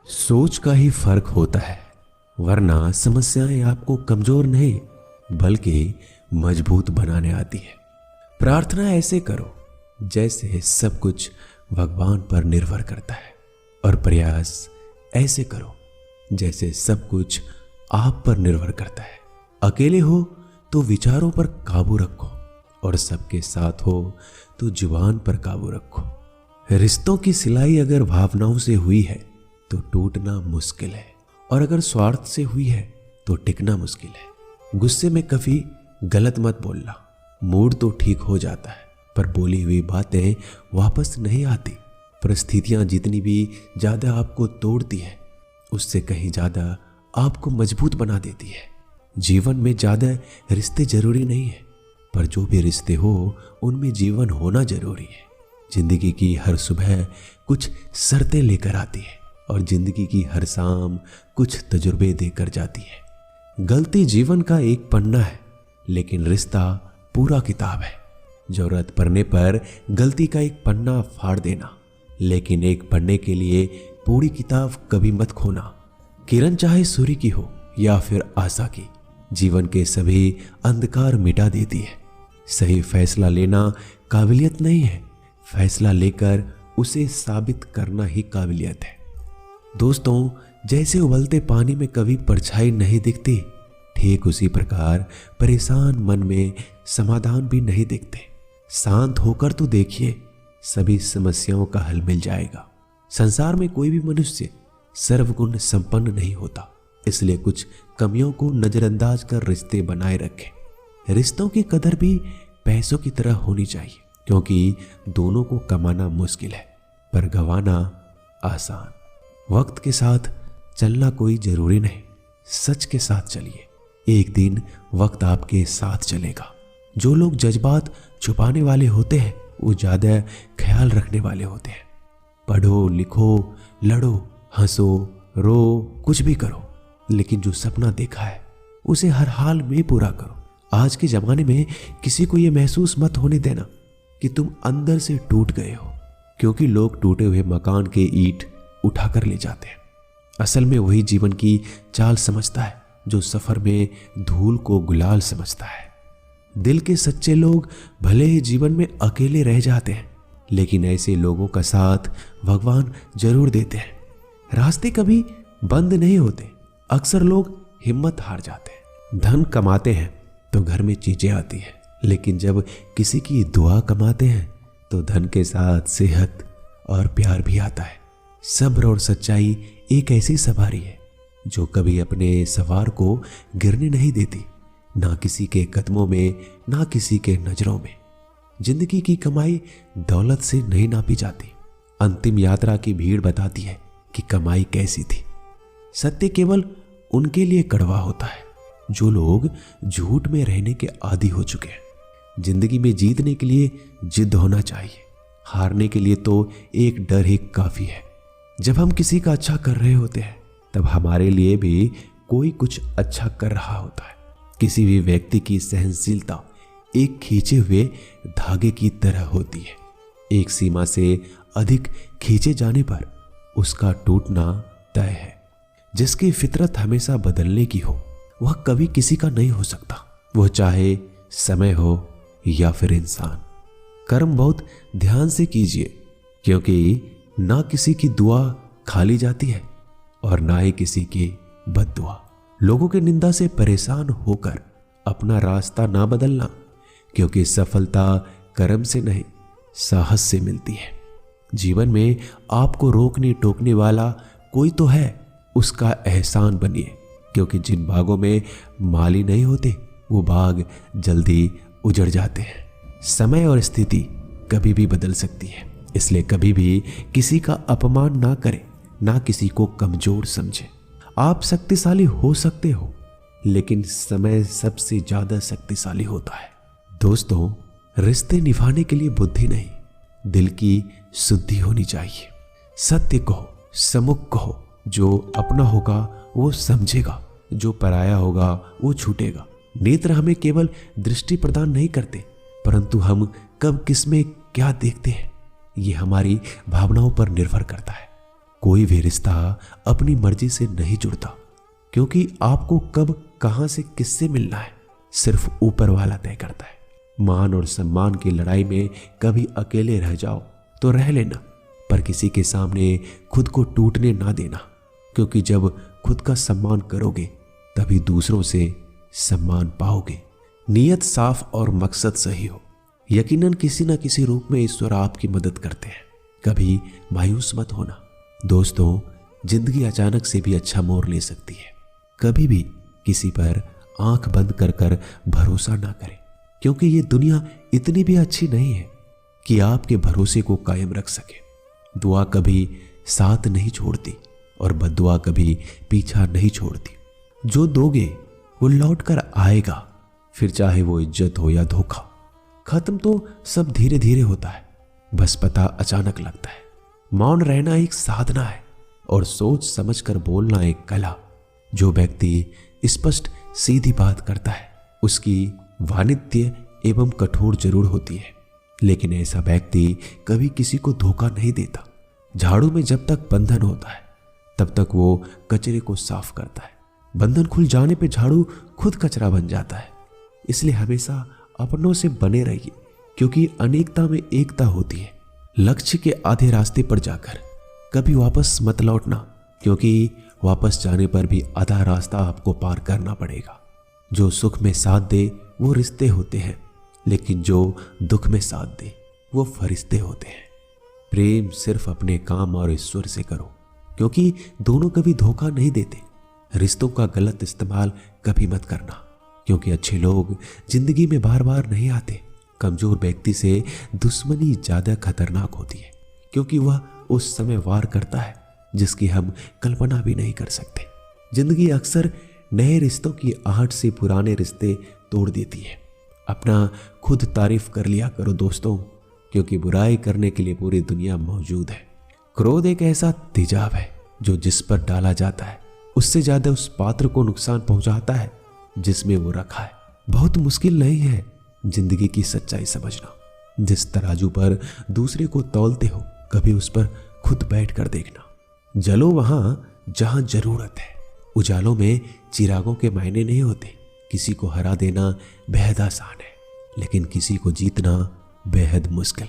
सोच का ही फर्क होता है, वरना समस्याएं आपको कमजोर नहीं बल्कि मजबूत बनाने आती है। प्रार्थना ऐसे करो जैसे सब कुछ भगवान पर निर्भर करता है, और प्रयास ऐसे करो जैसे सब कुछ आप पर निर्भर करता है। अकेले हो तो विचारों पर काबू रखो, और सबके साथ हो तो जुबान पर काबू रखो। रिश्तों की सिलाई अगर भावनाओं से हुई है तो टूटना मुश्किल है, और अगर स्वार्थ से हुई है तो टिकना मुश्किल है। गुस्से में कभी गलत मत बोलना, मूड तो ठीक हो जाता है पर बोली हुई बातें वापस नहीं आती। परिस्थितियां जितनी भी ज्यादा आपको तोड़ती है, उससे कहीं ज्यादा आपको मजबूत बना देती है। जीवन में ज्यादा रिश्ते जरूरी नहीं है, पर जो भी रिश्ते हो उनमें जीवन होना जरूरी है। जिंदगी की हर सुबह कुछ शर्तें लेकर आती है, और जिंदगी की हर शाम कुछ तजुर्बे देकर जाती है। गलती जीवन का एक पन्ना है, लेकिन रिश्ता पूरा किताब है। जरूरत पड़ने पर गलती का एक पन्ना फाड़ देना, लेकिन एक पन्ने के लिए पूरी किताब कभी मत खोना। किरण चाहे सूर्य की हो या फिर आशा की, जीवन के सभी अंधकार मिटा देती है। सही फैसला लेना काबिलियत नहीं है, फैसला लेकर उसे साबित करना ही काबिलियत है। दोस्तों, जैसे उबलते पानी में कभी परछाई नहीं दिखती, ठीक उसी प्रकार परेशान मन में समाधान भी नहीं दिखते। शांत होकर तो देखिए, सभी समस्याओं का हल मिल जाएगा। संसार में कोई भी मनुष्य सर्वगुण संपन्न नहीं होता, इसलिए कुछ कमियों को नजरअंदाज कर रिश्ते बनाए रखें। रिश्तों की कदर भी पैसों की तरह होनी चाहिए, क्योंकि दोनों को कमाना मुश्किल है पर गंवाना आसान। वक्त के साथ चलना कोई जरूरी नहीं, सच के साथ चलिए, एक दिन वक्त आपके साथ चलेगा। जो लोग जज्बात छुपाने वाले होते हैं वो ज्यादा ख्याल रखने वाले होते हैं। पढ़ो, लिखो, लड़ो, हंसो, रो, कुछ भी करो, लेकिन जो सपना देखा है उसे हर हाल में पूरा करो। आज के जमाने में किसी को यह महसूस मत होने देना कि तुम अंदर से टूट गए हो, क्योंकि लोग टूटे हुए मकान के ईंट उठाकर ले जाते हैं। असल में वही जीवन की चाल समझता है जो सफर में धूल को गुलाल समझता है। दिल के सच्चे लोग भले ही जीवन में अकेले रह जाते हैं, लेकिन ऐसे लोगों का साथ भगवान जरूर देते हैं। रास्ते कभी बंद नहीं होते, अक्सर लोग हिम्मत हार जाते हैं। धन कमाते हैं तो घर में चीजें आती हैं, लेकिन जब किसी की दुआ कमाते हैं तो धन के साथ सेहत और प्यार भी आता है। सब्र और सच्चाई एक ऐसी सवारी है जो कभी अपने सवार को गिरने नहीं देती, ना किसी के कदमों में, ना किसी के नजरों में। जिंदगी की कमाई दौलत से नहीं नापी जाती, अंतिम यात्रा की भीड़ बताती है कि कमाई कैसी थी। सत्य केवल उनके लिए कड़वा होता है जो लोग झूठ में रहने के आदी हो चुके हैं। जिंदगी में जीतने के लिए जिद होना चाहिए, हारने के लिए तो एक डर ही काफी है। जब हम किसी का अच्छा कर रहे होते हैं तब हमारे लिए भी कोई कुछ अच्छा कर रहा होता है। किसी भी व्यक्ति की सहनशीलता एक खींचे हुए धागे की तरह होती है। एक सीमा से अधिक खींचे जाने पर उसका टूटना तय है। जिसकी फितरत हमेशा बदलने की हो वह कभी किसी का नहीं हो सकता, वह चाहे समय हो या फिर इंसान। कर्म बहुत ध्यान से कीजिए, क्योंकि ना किसी की दुआ खाली जाती है और ना ही किसी की बद्दुआ। लोगों की निंदा से परेशान होकर अपना रास्ता ना बदलना, क्योंकि सफलता कर्म से नहीं साहस से मिलती है। जीवन में आपको रोकने टोकने वाला कोई तो है, उसका एहसान बनिए, क्योंकि जिन बागों में माली नहीं होते वो बाग जल्दी उजड़ जाते हैं। समय और स्थिति कभी भी बदल सकती है, इसलिए कभी भी किसी का अपमान ना करें, ना किसी को कमजोर समझें। आप शक्तिशाली हो सकते हो, लेकिन समय सबसे ज्यादा शक्तिशाली होता है। दोस्तों, रिश्ते निभाने के लिए बुद्धि नहीं, दिल की शुद्धि होनी चाहिए। सत्य कहो, सम्मुख कहो, जो अपना होगा वो समझेगा, जो पराया होगा वो छूटेगा। नेत्र हमें केवल दृष्टि प्रदान नहीं करते, परंतु हम कब किस में क्या देखते हैं ये हमारी भावनाओं पर निर्भर करता है। कोई भी रिश्ता अपनी मर्जी से नहीं जुड़ता, क्योंकि आपको कब कहां से किससे मिलना है सिर्फ ऊपर वाला तय करता है। मान और सम्मान की लड़ाई में कभी अकेले रह जाओ तो रह लेना, पर किसी के सामने खुद को टूटने ना देना, क्योंकि जब खुद का सम्मान करोगे तभी दूसरों से सम्मान पाओगे। नीयत साफ और मकसद सही हो, यकीनन किसी न किसी रूप में ईश्वर आपकी मदद करते हैं। कभी मायूस मत होना दोस्तों, जिंदगी अचानक से भी अच्छा मोड़ ले सकती है। कभी भी किसी पर आंख बंद कर कर भरोसा ना करें, क्योंकि ये दुनिया इतनी भी अच्छी नहीं है कि आपके भरोसे को कायम रख सके। दुआ कभी साथ नहीं छोड़ती और बद्दुआ कभी पीछा नहीं छोड़ती। जो दोगे वो लौट कर आएगा, फिर चाहे वो इज्जत हो या धोखा। खत्म तो सब धीरे धीरे होता है, बस पता अचानक लगता है। मौन रहना एक साधना है और सोच समझ कर बोलना एक कला। जो व्यक्ति स्पष्ट सीधी बात करता है उसकी वाणिज्य एवं कठोर जरूर होती है, लेकिन ऐसा व्यक्ति कभी किसी को धोखा नहीं देता। झाड़ू में जब तक बंधन होता है तब तक वो कचरे को साफ करता है। बंधन खुल जाने पे झाड़ू खुद कचरा बन जाता है। इसलिए हमेशा अपनों से बने रहिए, क्योंकि अनेकता में एकता होती है। लक्ष्य के आधे रास्ते पर जाकर कभी वापस मत लौटना, क्योंकि वापस जाने पर भी आधा रास्ता आपको पार करना पड़ेगा। जो सुख में साथ दे वो रिश्ते होते हैं, लेकिन जो दुख में साथ दे वो फरिश्ते होते हैं। प्रेम सिर्फ अपने काम और ईश्वर से करो, क्योंकि दोनों कभी धोखा नहीं देते। रिश्तों का गलत इस्तेमाल कभी मत करना, क्योंकि अच्छे लोग जिंदगी में बार बार नहीं आते। कमजोर व्यक्ति से दुश्मनी ज्यादा खतरनाक होती है, क्योंकि वह उस समय वार करता है जिसकी हम कल्पना भी नहीं कर सकते। जिंदगी अक्सर नए रिश्तों की आहट से पुराने रिश्ते तोड़ देती है। अपना खुद तारीफ कर लिया करो दोस्तों, क्योंकि बुराई करने के लिए पूरी दुनिया मौजूद है। क्रोध एक ऐसा तेजाब है जो जिस पर डाला जाता है उससे ज्यादा उस पात्र को नुकसान पहुंचाता है जिसमें वो रखा है। बहुत मुश्किल नहीं है जिंदगी की सच्चाई समझना। जिस तराजू पर दूसरे को तौलते हो कभी उस पर खुद बैठ कर देखना। जलो वहां जहां जरूरत है। उजालों में चिरागों के मायने नहीं होते। किसी को हरा देना बेहद आसान है, लेकिन किसी को जीतना बेहद मुश्किल।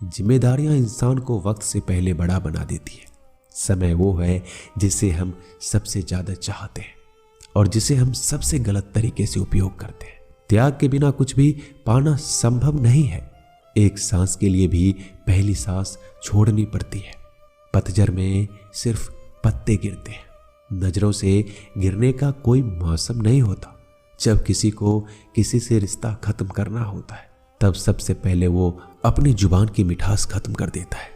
जिम्मेदारियां इंसान को वक्त से पहले बड़ा बना देती है। समय वो है जिसे हम सबसे ज्यादा चाहते हैं और जिसे हम सबसे गलत तरीके से उपयोग करते हैं। त्याग के बिना कुछ भी पाना संभव नहीं है। एक सांस के लिए भी पहली सांस छोड़नी पड़ती है। पतझड़ में सिर्फ पत्ते गिरते हैं। नजरों से गिरने का कोई मौसम नहीं होता। जब किसी को किसी से रिश्ता खत्म करना होता है तब सबसे पहले वो अपनी जुबान की मिठास खत्म कर देता है।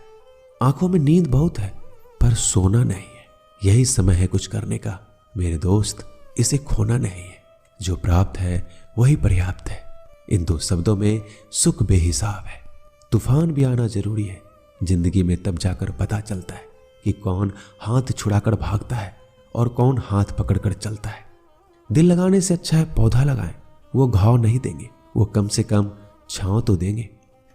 आंखों में नींद बहुत है पर सोना नहीं है। यही समय है कुछ करने का मेरे दोस्त, इसे खोना नहीं है। जो प्राप्त है वही पर्याप्त है। इन दो शब्दों में सुख बेहिसाब है। तूफान भी आना जरूरी है। जिंदगी में तब जाकर पता चलता है कि कौन हाथ छुड़ाकर भागता है और कौन हाथ पकड़कर चलता है। दिल लगाने से अच्छा है पौधा लगाएं। वो घाव नहीं देंगे, वो कम से कम छांव तो देंगे।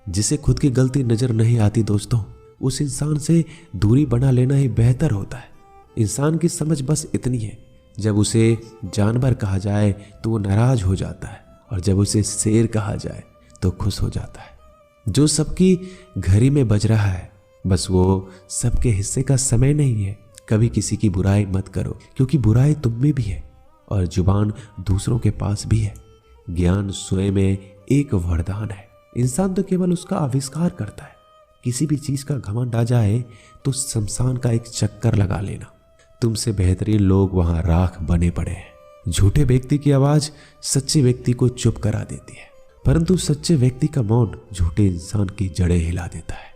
जिसे खुद की गलती नजर नहीं आती दोस्तों, उस इंसान से दूरी बना लेना ही बेहतर होता है। इंसान की समझ बस इतनी है, जब उसे जानवर कहा जाए तो वो नाराज हो जाता है और जब उसे शेर कहा जाए तो खुश हो जाता है। जो सबकी घड़ी में बज रहा है बस वो सबके हिस्से का समय नहीं है। कभी किसी की बुराई मत करो, क्योंकि बुराई तुम में भी है और जुबान दूसरों के पास भी है। ज्ञान स्वयं में एक वरदान है। इंसान तो केवल उसका आविष्कार करता है। किसी भी चीज का घमंड आ जाए तो शमशान का एक चक्कर लगा लेना। तुमसे बेहतरीन लोग वहां राख बने पड़े हैं। झूठे व्यक्ति की आवाज सच्चे व्यक्ति को चुप करा देती है, परंतु सच्चे व्यक्ति का मौन झूठे इंसान की जड़ें हिला देता है।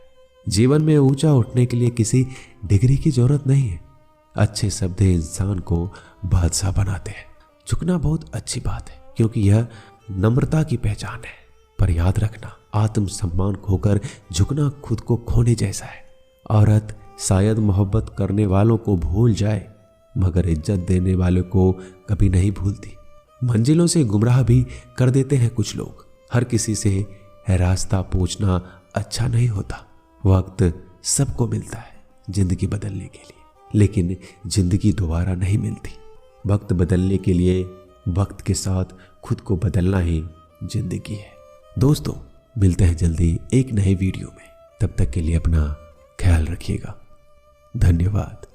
जीवन में ऊंचा उठने के लिए किसी डिग्री की जरूरत नहीं है। अच्छे शब्द इंसान को बादशाह बनाते हैं। झुकना बहुत अच्छी बात है, क्योंकि यह नम्रता की पहचान है। पर याद रखना, आत्मसम्मान खोकर झुकना खुद को खोने जैसा है। औरत शायद मोहब्बत करने वालों को भूल जाए, मगर इज्जत देने वालों को कभी नहीं भूलती। मंजिलों से गुमराह भी कर देते हैं कुछ लोग। हर किसी से रास्ता पूछना अच्छा नहीं होता। वक्त सबको मिलता है जिंदगी बदलने के लिए। लेकिन जिंदगी दोबारा नहीं मिलती। वक्त बदलने के लिए वक्त के साथ खुद को बदलना ही जिंदगी है। दोस्तों, मिलते हैं जल्दी एक नए वीडियो में। तब तक के लिए अपना ख्याल रखिएगा। धन्यवाद।